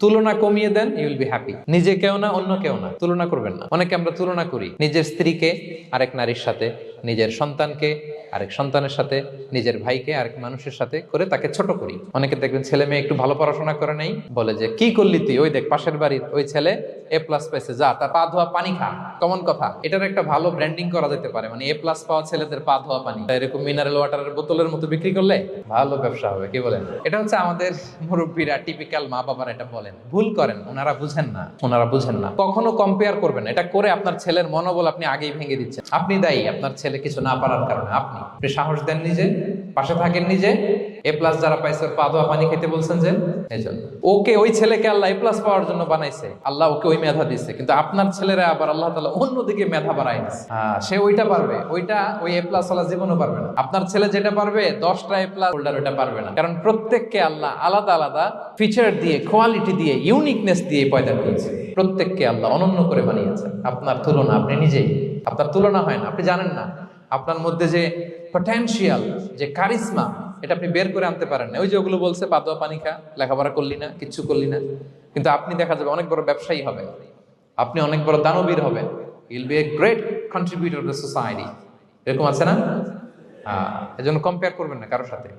তুলনা কমিয়ে দেন, you will be happy. নিজে কেউ না, অন্য কেউ না, তুলনা করবেন না। অনেকে আমরা তুলনা করি নিজের স্ত্রীকে আরেক নারীর সাথে, নিজের সন্তানকে আরেক সন্তানের সাথে, নিজের ভাইকে আরেক মানুষের সাথে করে তাকে ছোট করি। অনেকে দেখবেন ছেলে মেয়ে একটু ভালো পড়াশোনা করে নেই, বলে যে কি করলি তুই, ওই দেখ পাশের বাড়ির ওই ছেলে A+ পাইছে, যা তার পা ধোয়া পানি খা। কমন কথা, এটার একটা ভালো ব্র্যান্ডিং করা যেতে পারে, মানে A+ পাওয়া ছেলেদের পা ধোয়া পানি এরকম মিনারেল ওয়াটারের বোতলের মতো বিক্রি করলে ভালো ব্যবসা হবে, কি বলেন? এটা হচ্ছে আমাদের মুরব্বীরা, টিপিক্যাল মা বাবারা এটা বলেন, ভুল করেন, ওনারা বুঝেন না। কখনো কম্পেয়ার করবেন না, এটা করে আপনার ছেলের মনোবল আপনি আগেই ভেঙে দিচ্ছেন। আপনি দায়ী আপনার ছেলে কিছু না পারার কারণে। আপনি সাহস দেন নিজে, পাশে থাকেন নিজে। A+ যারা পাইছে ওর পা ধোয়া পানি খেতে বলছেন যে, এই জন্য ওকে, ওই ছেলেকে আল্লাহ A+ পাওয়ার জন্য বানাইছে, আল্লাহ ওকে ওই মেধা দিচ্ছে, কিন্তু আপনার ছেলেরা আবার আল্লাহ তাআলা অন্যদিকে মেধা বাড়ায় দিচ্ছে। সে ওইটা পারবে, ওইটা ওই A+ ওয়ালা জীবনও পারবে না। আপনার ছেলে যেটা পারবে 10টা A+ হোল্ডার ওটা পারবে না, কারণ প্রত্যেককে আল্লাহ আলাদা আলাদা ফিচার দিয়ে, কোয়ালিটি দিয়ে, ইউনিকনেস দিয়ে পয়দা করেছে। প্রত্যেককে আল্লাহ অনন্য করে বানিয়েছেন। আপনার তুলনা আপনি নিজেই, আপনার তুলনা হয় না, আপনি জানেন না আপনার মধ্যে যে পটেনশিয়াল, যে কারিশমা, এটা আপনি বের করে আনতে পারেন না। ওই যে ওগুলো বলছে পা ধোয়া পানি খা, লেখাপড়া করলি না, কিচ্ছু করলি না, কিন্তু আপনি দেখা যাবে অনেক বড় ব্যবসায়ী হবে, আপনি অনেক বড় দানবীর হবেন, you'll B a great contributor two society. এরকম আছে না? এজন্য কম্পেয়ার করবেন না কারোর সাথে।